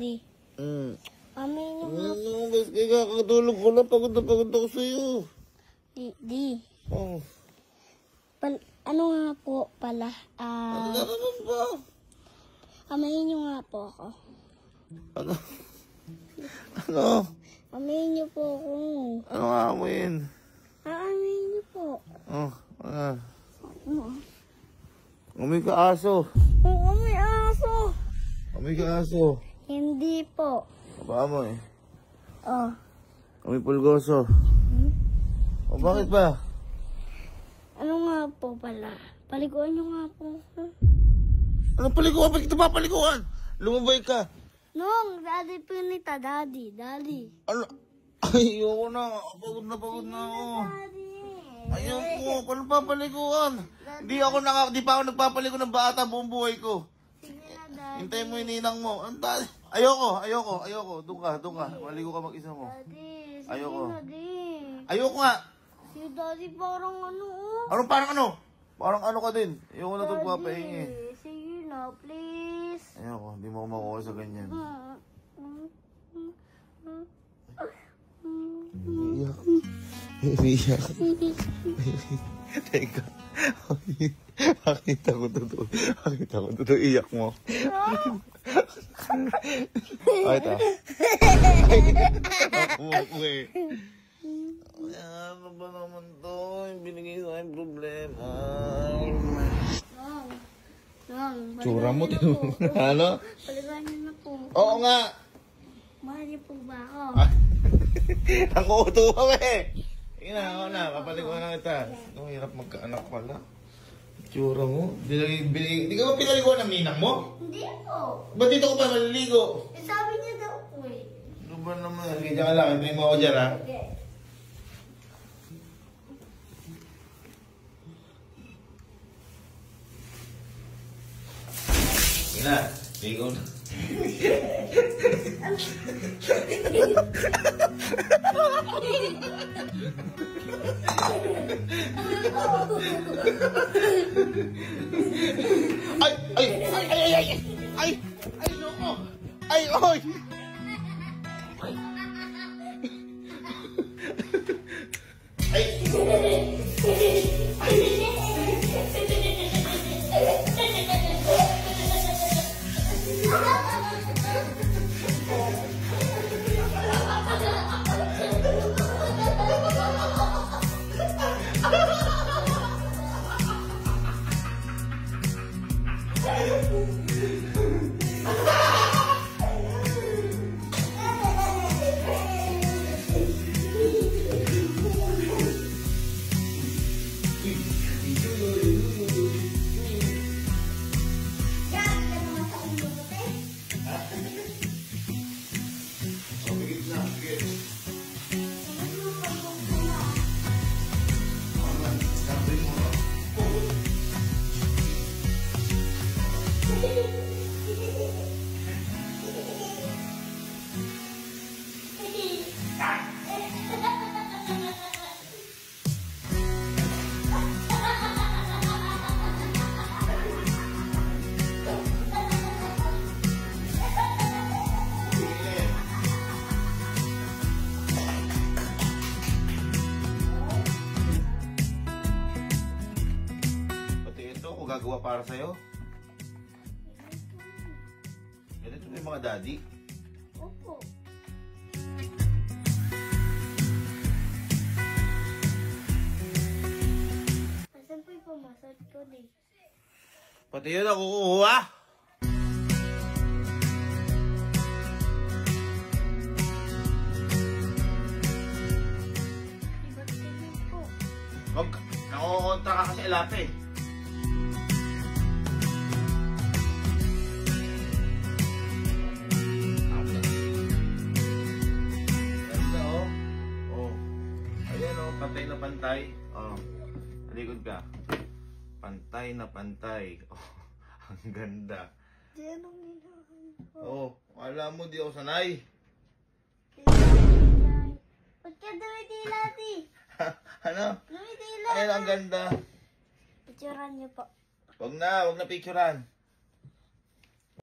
Daddy. Amin nyo nga. Mas kaya kakatulog ko lang. Pagod na pagod ako sa'yo. Di. Oh. Ano nga po pala? Ano naman ba? Amayin nyo nga po ako. Ano? Ano? Amayin nyo po ako. Ano nga amoyin? Amayin nyo po. Oh, ano? Ano? Amoy ka aso. Oo, may aso. Amoy ka aso. Hindi po. Baka mo eh. Oh. Amoy pulgoso. O bakit ba? Ano nga po pala? Paliguan nyo nga po. Ano paliguan? Ba't kita papaliguan? Lumabay ka. Nong, Daddy Pinita, Daddy. Ano? Ayoko na. Pagod na ako. Daddy. Ayoko. Paano papaliguan? Di pa ako nagpapaligo ng bata buong buhay ko. Sige na, Daddy. Hintayin mo yung ninang mo. Ayoko. Doon ka. Maligo ka mag-isa mo. Daddy, sige Ayoko. na, Daddy. Ayoko nga. Si Daddy parang ano, oh. Ano parang ano? Parang ano ka din. Ayoko na ito papahingi. Sige na, please. Ayoko. Hindi mo ako makuha sa ganyan. Umiiyak. Teka. Pakita ko totoo. Iyak mo. Ay, ito. Umuwi. Ano ba naman to? Binigay sa akin problema. Tsura mo to. Ano? Paliguan niyo na po. Oo nga. Mahal niyo po ba ako? Nakuuto ka eh. Sige na, ako na. Papaliguan na kita. Ang hirap magkaanak pala. Tsura mo. Di ka ba pinaliguan ng ninang mo? Hindi po. Ba't dito ko pa maliligo? Eh, sabi niya daw po eh. Ano ba naman? Sige, dyan ka lang. Hintayin mo ako dyan, ha? Okay. Sige na. Ligo na. Ay, loko! Ay, oy! Gagawa para sa'yo? Ganito na yung mga daddy? Opo. Asan po yung pumasad ko din? Pati yun ako kukuha? Iba't tingin po. Wag, nakukontra ka kasi alape. Pantay na pantay. Oh. Talikod ka. Pantay na pantay. Oh, ang ganda. Di anong ginahan ko? Oh, alam mo di ako sanay. Ba't ka dumitila, Ti? Ano? Dumitila. Ayun, ang ganda. Picturean niyo po. Wag na picturean.